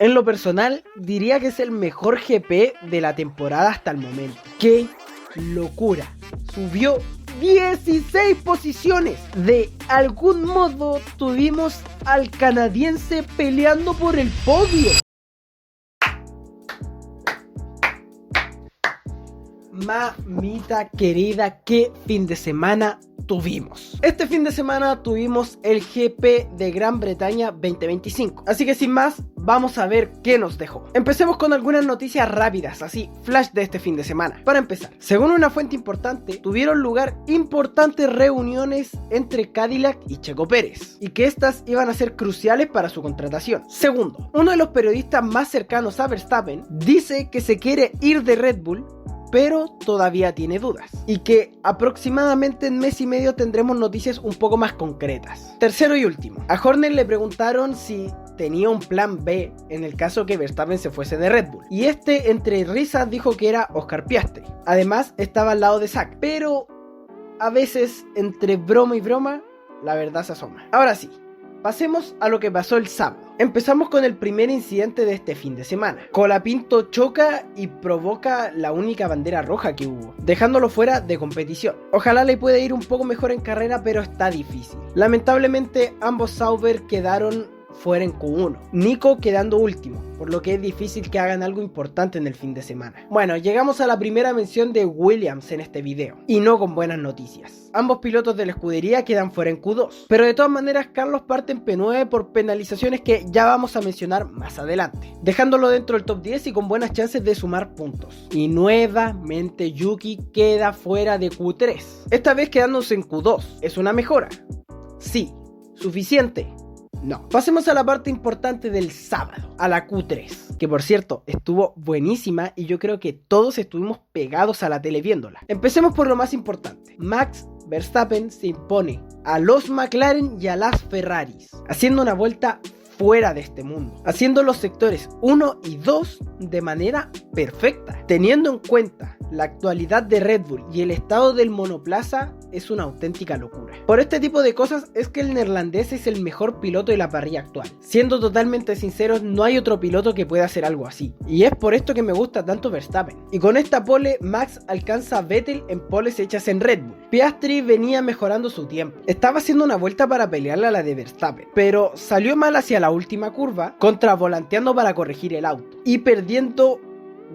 En lo personal, diría que es el mejor GP de la temporada hasta el momento. ¡Qué locura! Subió 16 posiciones. De algún modo tuvimos al canadiense peleando por el podio. Mamita querida, qué fin de semana tuvimos. Este fin de semana tuvimos el GP de Gran Bretaña 2025. Así que sin más, vamos a ver qué nos dejó. Empecemos con algunas noticias rápidas, así, flash de este fin de semana. Para empezar, según una fuente importante, tuvieron lugar importantes reuniones entre Cadillac y Checo Pérez, y que estas iban a ser cruciales para su contratación. Segundo, uno de los periodistas más cercanos a Verstappen dice que se quiere ir de Red Bull, pero todavía tiene dudas, y que aproximadamente en mes y medio tendremos noticias un poco más concretas. Tercero y último, a Horner le preguntaron si tenía un plan B en el caso que Verstappen se fuese de Red Bull, y este entre risas dijo que era Oscar Piastri. Además estaba al lado de Zach, pero a veces entre broma y broma la verdad se asoma. Ahora sí, pasemos a lo que pasó el sábado. Empezamos con el primer incidente de este fin de semana. Colapinto choca y provoca la única bandera roja que hubo, dejándolo fuera de competición. Ojalá le pueda ir un poco mejor en carrera, pero está difícil. Lamentablemente ambos Sauber quedaron fuera en Q1, Nico quedando último, por lo que es difícil que hagan algo importante en el fin de semana. Bueno, llegamos a la primera mención de Williams en este video, y no con buenas noticias. Ambos pilotos de la escudería quedan fuera en Q2, pero de todas maneras Carlos parte en P9 por penalizaciones que ya vamos a mencionar más adelante, dejándolo dentro del top 10 y con buenas chances de sumar puntos. Y nuevamente Yuki queda fuera de Q3, esta vez quedándose en Q2. ¿Es una mejora? Sí. ¿Suficiente? No. Pasemos a la parte importante del sábado, a la Q3, que por cierto estuvo buenísima y yo creo que todos estuvimos pegados a la tele viéndola. Empecemos por lo más importante. Max Verstappen se impone a los McLaren y a las Ferraris, haciendo una vuelta fuera de este mundo, haciendo los sectores 1 y 2 de manera perfecta. Teniendo en cuenta la actualidad de Red Bull y el estado del monoplaza, es una auténtica locura. Por este tipo de cosas es que el neerlandés es el mejor piloto de la parrilla actual. Siendo totalmente sinceros, no hay otro piloto que pueda hacer algo así, y es por esto que me gusta tanto Verstappen. Y con esta pole, Max alcanza a Vettel en poles hechas en Red Bull. Piastri venía mejorando su tiempo, estaba haciendo una vuelta para pelearle a la de Verstappen, pero salió mal hacia la última curva, contravolanteando para corregir el auto y perdiendo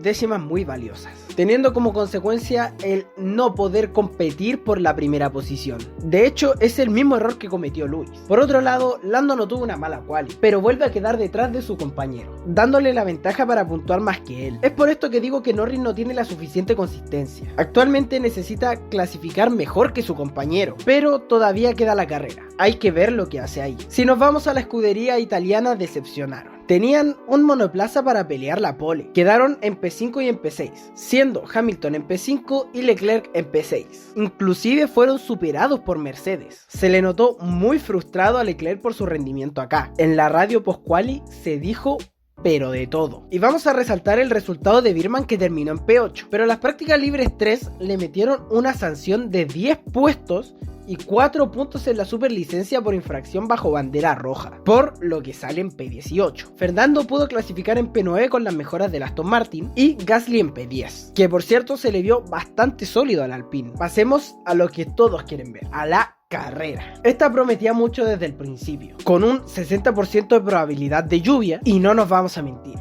décimas muy valiosas, teniendo como consecuencia el no poder competir por la primera posición. De hecho, es el mismo error que cometió Lewis. Por otro lado, Lando no tuvo una mala quali, pero vuelve a quedar detrás de su compañero, dándole la ventaja para puntuar más que él. Es por esto que digo que Norris no tiene la suficiente consistencia. Actualmente necesita clasificar mejor que su compañero, pero todavía queda la carrera. Hay que ver lo que hace ahí. Si nos vamos a la escudería italiana, decepcionaron. Tenían un monoplaza para pelear la pole. Quedaron en P5 y en P6, siendo Hamilton en P5 y Leclerc en P6. Inclusive fueron superados por Mercedes. Se le notó muy frustrado a Leclerc por su rendimiento acá. En la radio post-quali se dijo pero de todo. Y vamos a resaltar el resultado de Birman, que terminó en P8. Pero las prácticas libres 3 le metieron una sanción de 10 puestos y 4 puntos en la superlicencia por infracción bajo bandera roja, por lo que sale en P18. Fernando pudo clasificar en P9 con las mejoras del Aston Martin y Gasly en P10, que por cierto se le vio bastante sólido al Alpine. Pasemos a lo que todos quieren ver, a la carrera. Esta prometía mucho desde el principio, con un 60% de probabilidad de lluvia, y no nos vamos a mentir,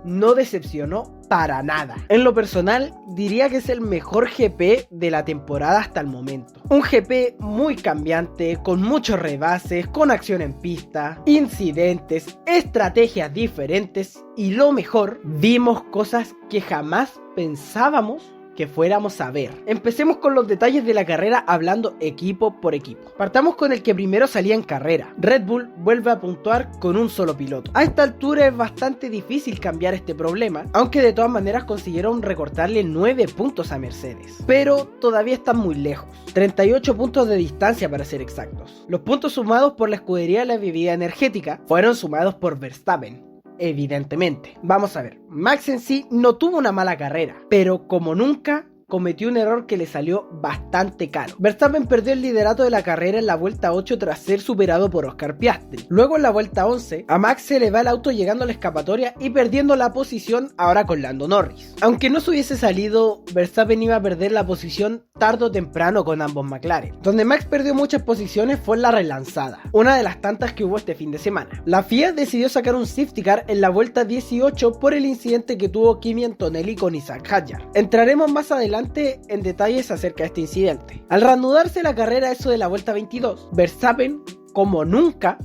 no decepcionó para nada. En lo personal, diría que es el mejor GP de la temporada hasta el momento. Un GP muy cambiante, con muchos rebases, con acción en pista, incidentes, estrategias diferentes, y lo mejor, vimos cosas que jamás pensábamos que fuéramos a ver. Empecemos con los detalles de la carrera, hablando equipo por equipo. Partamos con el que primero salía en carrera. Red Bull vuelve a puntuar con un solo piloto. A esta altura es bastante difícil cambiar este problema, aunque de todas maneras consiguieron recortarle 9 puntos a Mercedes, pero todavía están muy lejos, 38 puntos de distancia para ser exactos. Los puntos sumados por la escudería de la bebida energética fueron sumados por Verstappen. Evidentemente, vamos a ver, Max en sí no tuvo una mala carrera, pero como nunca cometió un error que le salió bastante caro. Verstappen perdió el liderato de la carrera en la vuelta 8 tras ser superado por Oscar Piastri. Luego en la vuelta 11, a Max se le va el auto llegando a la escapatoria y perdiendo la posición ahora con Lando Norris. Aunque no se hubiese salido, Verstappen iba a perder la posición tarde o temprano con ambos McLaren. Donde Max perdió muchas posiciones fue en la relanzada, una de las tantas que hubo este fin de semana. La FIA decidió sacar un safety car en la vuelta 18 por el incidente que tuvo Kimi Antonelli con Isaac Hadjar. Entraremos más adelante en detalles acerca de este incidente. Al reanudarse la carrera eso de la vuelta 22, Verstappen, como nunca,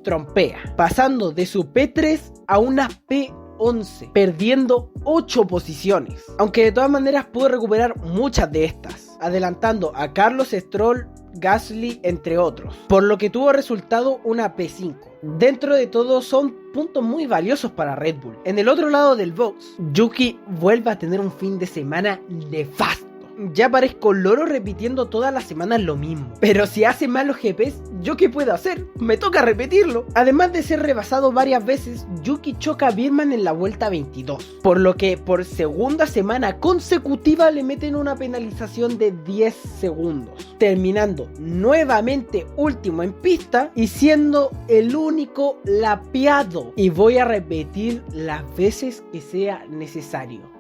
trompea, pasando de su P3 a una P11, perdiendo 8 posiciones, aunque de todas maneras pudo recuperar muchas de estas, adelantando a Carlos Stroll, Gasly, entre otros, por lo que tuvo resultado una P5. Dentro de todo son puntos muy valiosos para Red Bull. En el otro lado del box, Yuki vuelve a tener un fin de semana nefasto. Ya parezco loro repitiendo todas las semanas lo mismo. Pero si hace mal los GPs, ¿yo qué puedo hacer? Me toca repetirlo. Además de ser rebasado varias veces, Yuki choca a Birman en la vuelta 22. Por lo que por segunda semana consecutiva le meten una penalización de 10 segundos. Terminando nuevamente último en pista y siendo el único lapeado. Y voy a repetir las veces que sea necesario.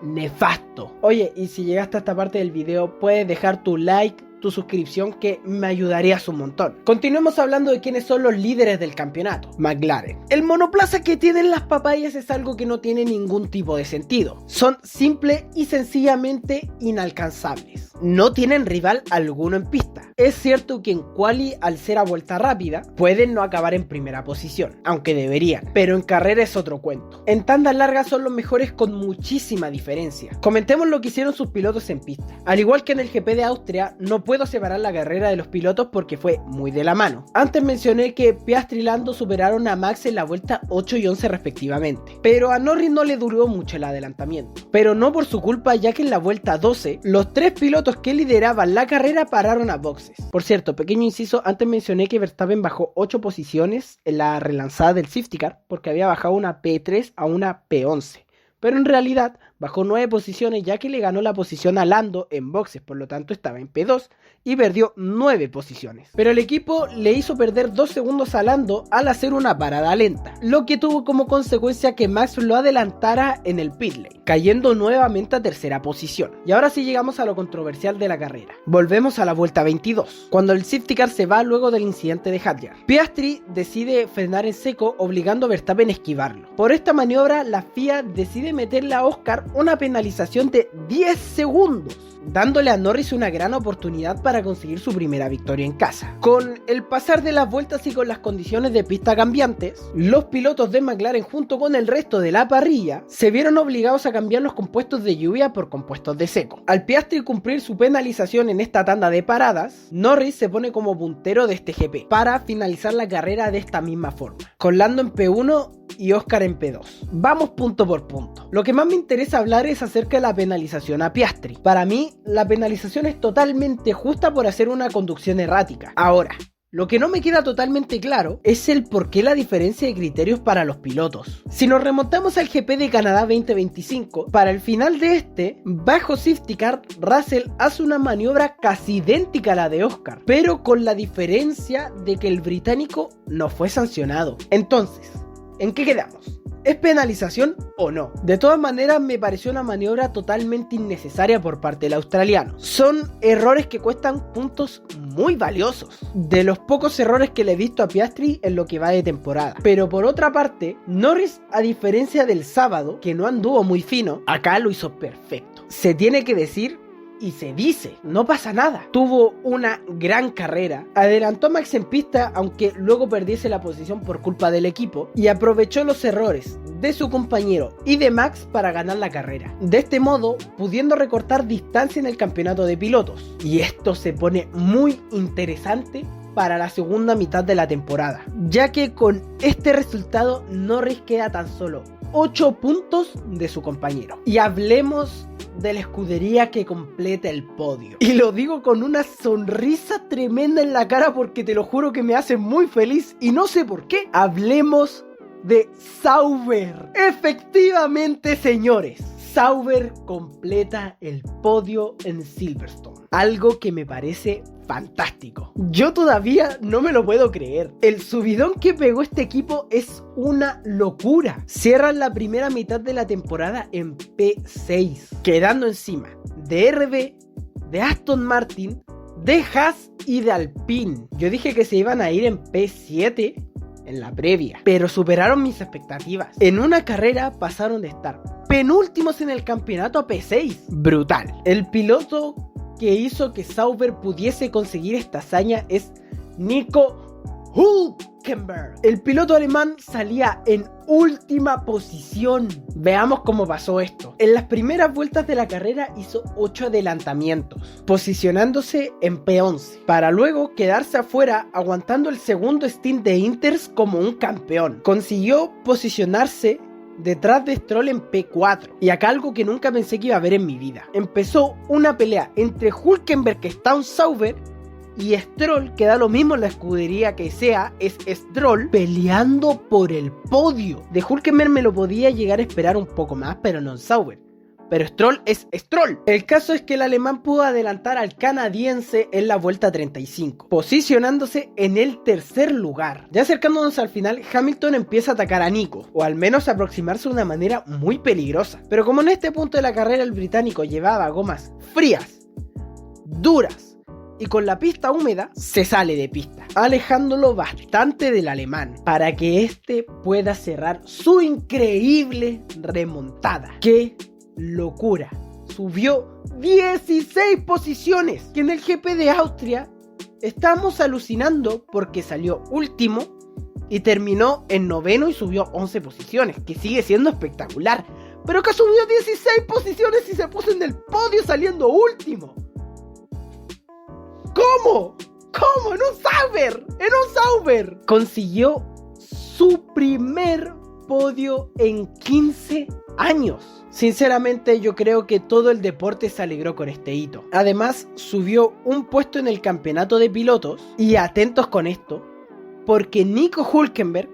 Nefasto. Oye, y si llegaste a esta parte del video, puedes dejar tu like, tu suscripción, que me ayudarías un montón. Continuemos hablando de quiénes son los líderes del campeonato. McLaren. El monoplaza que tienen las papayas es algo que no tiene ningún tipo de sentido. Son simple y sencillamente inalcanzables. No tienen rival alguno en pista. Es cierto que en quali, al ser a vuelta rápida, pueden no acabar en primera posición, aunque deberían, pero en carrera es otro cuento. En tandas largas son los mejores con muchísima diferencia. Comentemos lo que hicieron sus pilotos en pista. Al igual que en el GP de Austria, no puedo separar la carrera de los pilotos porque fue muy de la mano. Antes mencioné que Piastri y Lando superaron a Max en la vuelta 8 y 11 respectivamente, pero a Norris no le duró mucho el adelantamiento, pero no por su culpa, ya que en la vuelta 12 los 3 pilotos que lideraban la carrera pararon a boxes. Por cierto, pequeño inciso, antes mencioné que Verstappen bajó 8 posiciones en la relanzada del safety car porque había bajado una P3 a una P11, pero en realidad bajó 9 posiciones ya que le ganó la posición a Lando en boxes, por lo tanto estaba en P2 y perdió 9 posiciones. Pero el equipo le hizo perder 2 segundos a Lando al hacer una parada lenta, lo que tuvo como consecuencia que Max lo adelantara en el pit lane, cayendo nuevamente a tercera posición. Y ahora sí llegamos a lo controversial de la carrera. Volvemos a la vuelta 22, cuando el safety car se va luego del incidente de Hadjar. Piastri decide frenar en seco, obligando a Verstappen a esquivarlo. Por esta maniobra, la FIA decide meterle a Oscar una penalización de 10 segundos, dándole a Norris una gran oportunidad para conseguir su primera victoria en casa. Con el pasar de las vueltas y con las condiciones de pista cambiantes, los pilotos de McLaren junto con el resto de la parrilla se vieron obligados a cambiar los compuestos de lluvia por compuestos de seco. Al Piastri cumplir su penalización en esta tanda de paradas, Norris se pone como puntero de este GP para finalizar la carrera de esta misma forma, con Lando en P1 y Oscar en P2. Vamos punto por punto. Lo que más me interesa hablar es acerca de la penalización a Piastri. Para mí, la penalización es totalmente justa por hacer una conducción errática. Ahora, lo que no me queda totalmente claro es el por qué la diferencia de criterios para los pilotos. Si nos remontamos al GP de Canadá 2025, para el final de este, bajo safety car, Russell hace una maniobra casi idéntica a la de Oscar, pero con la diferencia de que el británico no fue sancionado. Entonces, ¿en qué quedamos? ¿Es penalización o no? De todas maneras, me pareció una maniobra totalmente innecesaria por parte del australiano. Son errores que cuestan puntos muy valiosos, de los pocos errores que le he visto a Piastri en lo que va de temporada. Pero por otra parte, Norris, a diferencia del sábado, que no anduvo muy fino, acá lo hizo perfecto. Se tiene que decir y se dice, no pasa nada. Tuvo una gran carrera, adelantó a Max en pista aunque luego perdiese la posición por culpa del equipo, y aprovechó los errores de su compañero y de Max para ganar la carrera, de este modo pudiendo recortar distancia en el campeonato de pilotos. Y esto se pone muy interesante para la segunda mitad de la temporada, ya que con este resultado Norris queda tan solo 8 puntos de su compañero. Y hablemos de la escudería que completa el podio, y lo digo con una sonrisa tremenda en la cara porque te lo juro que me hace muy feliz y no sé por qué. Hablemos de Sauber. Efectivamente, señores, Sauber completa el podio en Silverstone, algo que me parece fantástico. Yo todavía no me lo puedo creer. El subidón que pegó este equipo es una locura. Cierran la primera mitad de la temporada en P6, quedando encima de RB, de Aston Martin, de Haas y de Alpine. Yo dije que se iban a ir en P7 en la previa, pero superaron mis expectativas. En una carrera pasaron de estar penúltimos en el campeonato a P6. Brutal. El piloto que hizo que Sauber pudiese conseguir esta hazaña es Nico Hülkenberg. El piloto alemán salía en última posición. Veamos cómo pasó esto. En las primeras vueltas de la carrera hizo 8 adelantamientos, posicionándose en P11, para luego quedarse afuera aguantando el segundo stint de Inters como un campeón. Consiguió posicionarse detrás de Stroll en P4. Y acá algo que nunca pensé que iba a ver en mi vida. Empezó una pelea entre Hülkenberg, que está en Sauber, y Stroll, que da lo mismo en la escudería que sea, es Stroll, peleando por el podio. De Hülkenberg me lo podía llegar a esperar un poco más, pero no en Sauber. Pero Stroll es Stroll. El caso es que el alemán pudo adelantar al canadiense en la vuelta 35, posicionándose en el tercer lugar. Ya acercándonos al final, Hamilton empieza a atacar a Nico, o al menos a aproximarse de una manera muy peligrosa. Pero como en este punto de la carrera el británico llevaba gomas frías, duras y con la pista húmeda, se sale de pista, alejándolo bastante del alemán, para que este pueda cerrar su increíble remontada. ¡Qué locura! Subió 16 posiciones, que en el GP de Austria estamos alucinando porque salió último y terminó en noveno y subió 11 posiciones, que sigue siendo espectacular. Pero que subió 16 posiciones y se puso en el podio saliendo último. ¿Cómo? ¿Cómo? En un Sauber. En un Sauber. Consiguió su primer podio en 15 años. Sinceramente yo creo que todo el deporte se alegró con este hito. Además subió un puesto en el campeonato de pilotos. Y atentos con esto, porque Nico Hülkenberg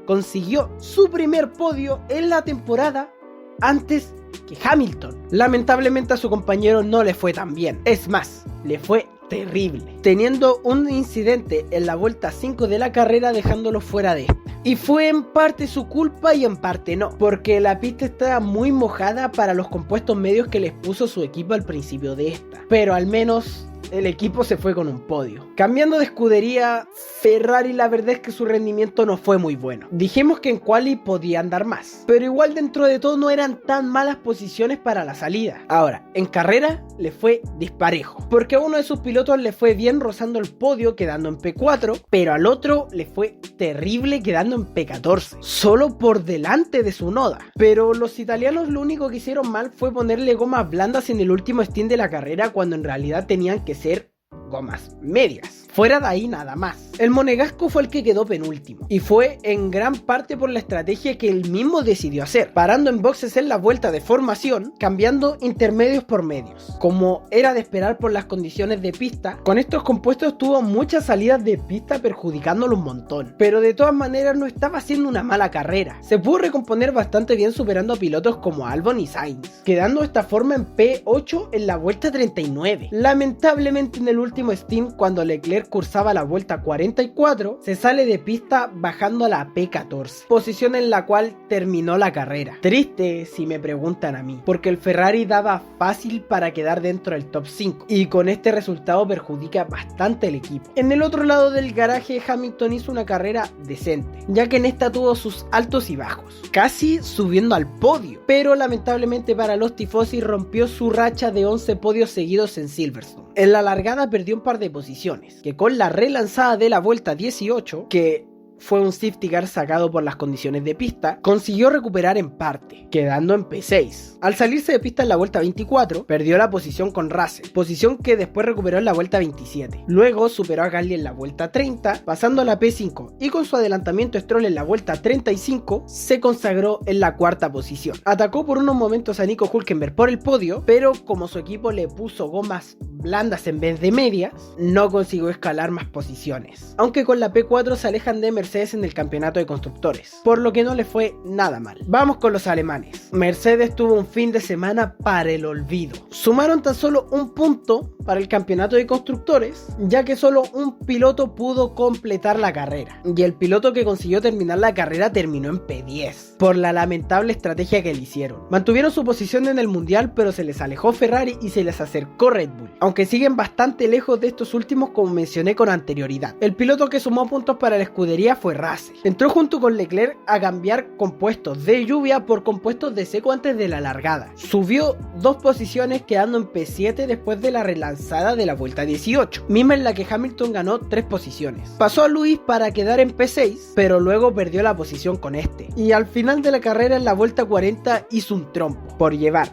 consiguió su primer podio en la temporada antes que Hamilton. Lamentablemente a su compañero no le fue tan bien. Es más, le fue terrible, teniendo un incidente en la vuelta 5 de la carrera dejándolo fuera de esta. Y fue en parte su culpa y en parte no, porque la pista estaba muy mojada para los compuestos medios que les puso su equipo al principio de esta. Pero al menos el equipo se fue con un podio. Cambiando de escudería, Ferrari la verdad es que su rendimiento no fue muy bueno. Dijimos que en quali podía andar más, pero igual dentro de todo no eran tan malas posiciones para la salida. Ahora, en carrera le fue disparejo, porque a uno de sus pilotos le fue bien rozando el podio quedando en P4, pero al otro le fue terrible quedando en P14, solo por delante de su Noda. Pero los italianos lo único que hicieron mal fue ponerle gomas blandas en el último stint de la carrera, cuando en realidad tenían que ser gomas medias. Fuera de ahí nada más. El monegasco fue el que quedó penúltimo, y fue en gran parte por la estrategia que él mismo decidió hacer, parando en boxes en la vuelta de formación, cambiando intermedios por medios, como era de esperar por las condiciones de pista. Con estos compuestos tuvo muchas salidas de pista, perjudicándolo un montón, pero de todas maneras no estaba haciendo una mala carrera. Se pudo recomponer bastante bien superando a pilotos como Albon y Sainz, quedando de esta forma en P8 en la vuelta 39. Lamentablemente en el último stint, cuando Leclerc cursaba la vuelta 44, se sale de pista bajando a la P14, posición en la cual terminó la carrera. Triste si me preguntan a mí, porque el Ferrari daba fácil para quedar dentro del top 5, y con este resultado perjudica bastante al equipo. En el otro lado del garaje, Hamilton hizo una carrera decente, ya que en esta tuvo sus altos y bajos, casi subiendo al podio, pero lamentablemente para los tifosi rompió su racha de 11 podios seguidos en Silverstone. En la largada perdió un par de posiciones, que con la relanzada de la vuelta 18, que fue un safety car sacado por las condiciones de pista, consiguió recuperar en parte, quedando en P6. Al salirse de pista en la vuelta 24, perdió la posición con Russell, posición que después recuperó en la vuelta 27. Luego superó a Gasly en la vuelta 30, pasando a la P5, y con su adelantamiento Stroll en la vuelta 35, se consagró en la cuarta posición. Atacó por unos momentos a Nico Hülkenberg por el podio, pero como su equipo le puso gomas blandas en vez de medias, no consiguió escalar más posiciones. Aunque con la P4 se alejan de Mercedes Mercedes en el campeonato de constructores, por lo que no le fue nada mal. Vamos con los alemanes. Mercedes tuvo un fin de semana para el olvido. Sumaron tan solo un punto para el campeonato de constructores, ya que solo un piloto pudo completar la carrera, y el piloto que consiguió terminar la carrera terminó en P10, por la lamentable estrategia que le hicieron. Mantuvieron su posición en el mundial, pero se les alejó Ferrari y se les acercó Red Bull, aunque siguen bastante lejos de estos últimos, como mencioné con anterioridad. El piloto que sumó puntos para la escudería fue Russell. Entró junto con Leclerc a cambiar compuestos de lluvia por compuestos de seco antes de la largada. Subió 2 posiciones, quedando en P7 después de la relanzada de la vuelta 18, misma en la que Hamilton ganó 3 posiciones. Pasó a Lewis para quedar en P6, pero luego perdió la posición con este, y al final de la carrera en la vuelta 40 hizo un trompo por llevar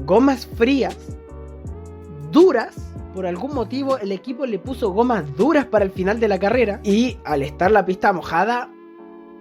gomas frías, duras. Por algún motivo el equipo le puso gomas duras para el final de la carrera, y al estar la pista mojada,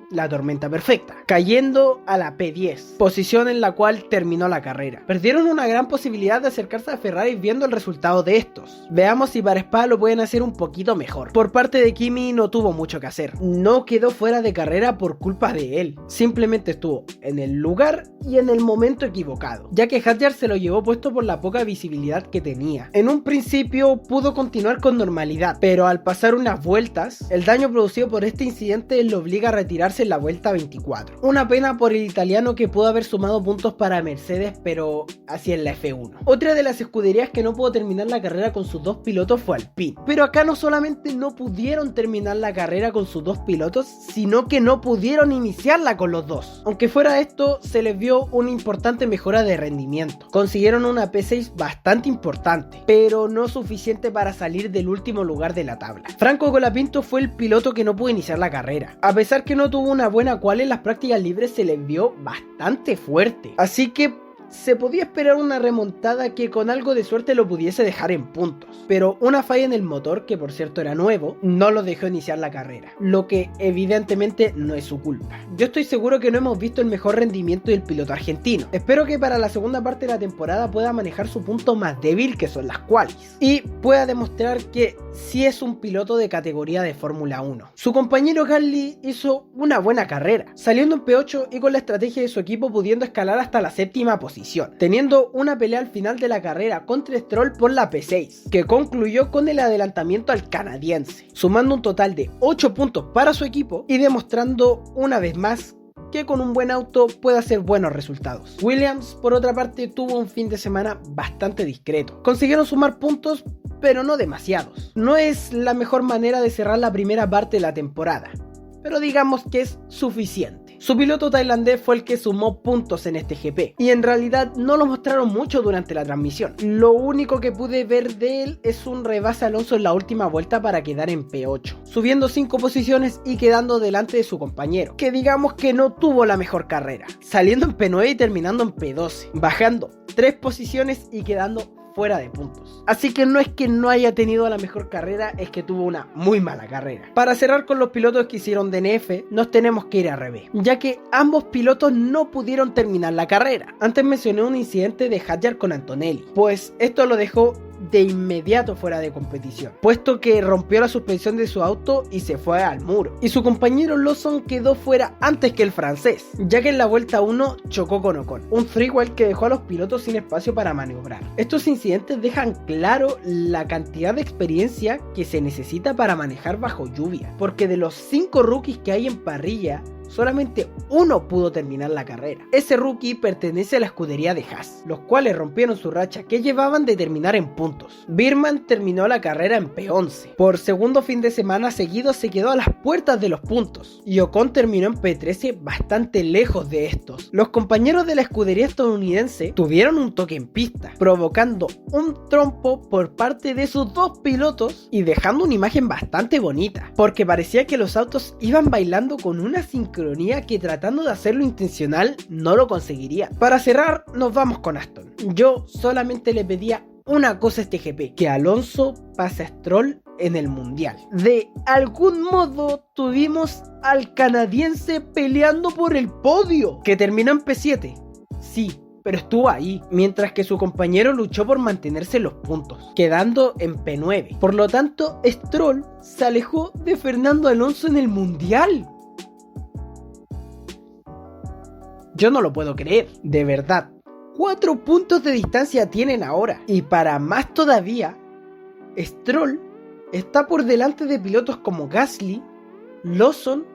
la tormenta perfecta, cayendo a la P10, posición en la cual terminó la carrera. Perdieron una gran posibilidad de acercarse a Ferrari viendo el resultado de estos. Veamos si para Spa lo pueden hacer un poquito mejor. Por parte de Kimi no tuvo mucho que hacer, no quedó fuera de carrera por culpa de él, simplemente estuvo en el lugar y en el momento equivocado, ya que Hadjar se lo llevó puesto por la poca visibilidad que tenía. En un principio pudo continuar con normalidad, pero al pasar unas vueltas, el daño producido por este incidente lo obliga a retirarse en la vuelta 24. Una pena por el italiano, que pudo haber sumado puntos para Mercedes, pero así en la F1. Otra de las escuderías que no pudo terminar la carrera con sus 2 pilotos fue Alpine, pero acá no solamente no pudieron terminar la carrera con sus 2 pilotos, sino que no pudieron iniciarla con los 2. Aunque fuera esto, se les vio una importante mejora de rendimiento. Consiguieron una P6 bastante importante, pero no suficiente para salir del último lugar de la tabla. Franco Colapinto fue el piloto que no pudo iniciar la carrera. A pesar que no tuvo una buena quali en las prácticas libres, se les vio bastante fuerte, así que se podía esperar una remontada que con algo de suerte lo pudiese dejar en puntos, pero una falla en el motor, que por cierto era nuevo, no lo dejó iniciar la carrera, lo que evidentemente no es su culpa. Yo estoy seguro que no hemos visto el mejor rendimiento del piloto argentino. Espero que para la segunda parte de la temporada pueda manejar su punto más débil, que son las qualis, y pueda demostrar que sí es un piloto de categoría de Fórmula 1. Su compañero Gasly hizo una buena carrera, saliendo en P8 y con la estrategia de su equipo pudiendo escalar hasta la 7ª posición, teniendo una pelea al final de la carrera contra Stroll por la P6, que concluyó con el adelantamiento al canadiense, sumando un total de 8 puntos para su equipo y demostrando una vez más que con un buen auto puede hacer buenos resultados. Williams, por otra parte, tuvo un fin de semana bastante discreto. Consiguieron sumar puntos, pero no demasiados. No es la mejor manera de cerrar la primera parte de la temporada, pero digamos que es suficiente. Su piloto tailandés fue el que sumó puntos en este GP, y en realidad no lo mostraron mucho durante la transmisión. Lo único que pude ver de él es un rebase a Alonso en la última vuelta para quedar en P8, subiendo 5 posiciones y quedando delante de su compañero, que digamos que no tuvo la mejor carrera, saliendo en P9 y terminando en P12, bajando 3 posiciones y quedando fuera de puntos. Así que no es que no haya tenido la mejor carrera, es que tuvo una muy mala carrera. Para cerrar con los pilotos que hicieron DNF, nos tenemos que ir a revés, ya que ambos pilotos no pudieron terminar la carrera. Antes mencioné un incidente de Hadjar con Antonelli, pues esto lo dejó de inmediato fuera de competición, puesto que rompió la suspensión de su auto y se fue al muro, y su compañero Lawson quedó fuera antes que el francés, ya que en la vuelta 1 chocó con Ocon, un freewheel que dejó a los pilotos sin espacio para maniobrar. Estos incidentes dejan claro la cantidad de experiencia que se necesita para manejar bajo lluvia, porque de los 5 rookies que hay en parrilla, solamente uno pudo terminar la carrera. Ese rookie pertenece a la escudería de Haas, los cuales rompieron su racha que llevaban de terminar en puntos. Birman terminó la carrera en P11. Por segundo fin de semana seguido se quedó a las puertas de los puntos, y Ocon terminó en P13 bastante lejos de estos. Los compañeros de la escudería estadounidense tuvieron un toque en pista, provocando un trompo por parte de sus 2 pilotos y dejando una imagen bastante bonita, porque parecía que los autos iban bailando con una sincronía que, tratando de hacerlo intencional, no lo conseguiría. Para cerrar, nos vamos con Aston. Yo solamente le pedía una cosa a este GP: que Alonso pase a Stroll en el mundial. De algún modo tuvimos al canadiense peleando por el podio, que terminó en P7. Sí, pero estuvo ahí, mientras que su compañero luchó por mantenerse en los puntos, quedando en P9. Por lo tanto, Stroll se alejó de Fernando Alonso en el Mundial. Yo no lo puedo creer, de verdad. 4 puntos de distancia tienen ahora. Y para más todavía, Stroll está por delante de pilotos como Gasly, Lawson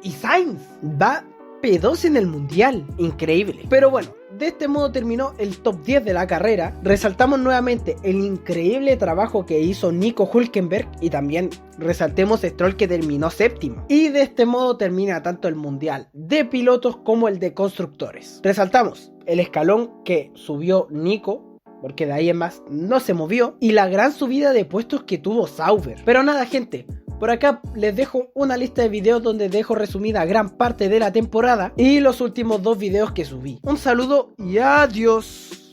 y Sainz. Va P2 en el Mundial. Increíble. Pero bueno, de este modo terminó el top 10 de la carrera. Resaltamos nuevamente el increíble trabajo que hizo Nico Hülkenberg y también resaltemos Stroll, que terminó séptimo. Y de este modo termina tanto el Mundial de pilotos como el de constructores. Resaltamos el escalón que subió Nico, porque de ahí en más no se movió, y la gran subida de puestos que tuvo Sauber. Pero nada, gente, por acá les dejo una lista de videos donde dejo resumida gran parte de la temporada y los últimos 2 videos que subí. Un saludo y adiós.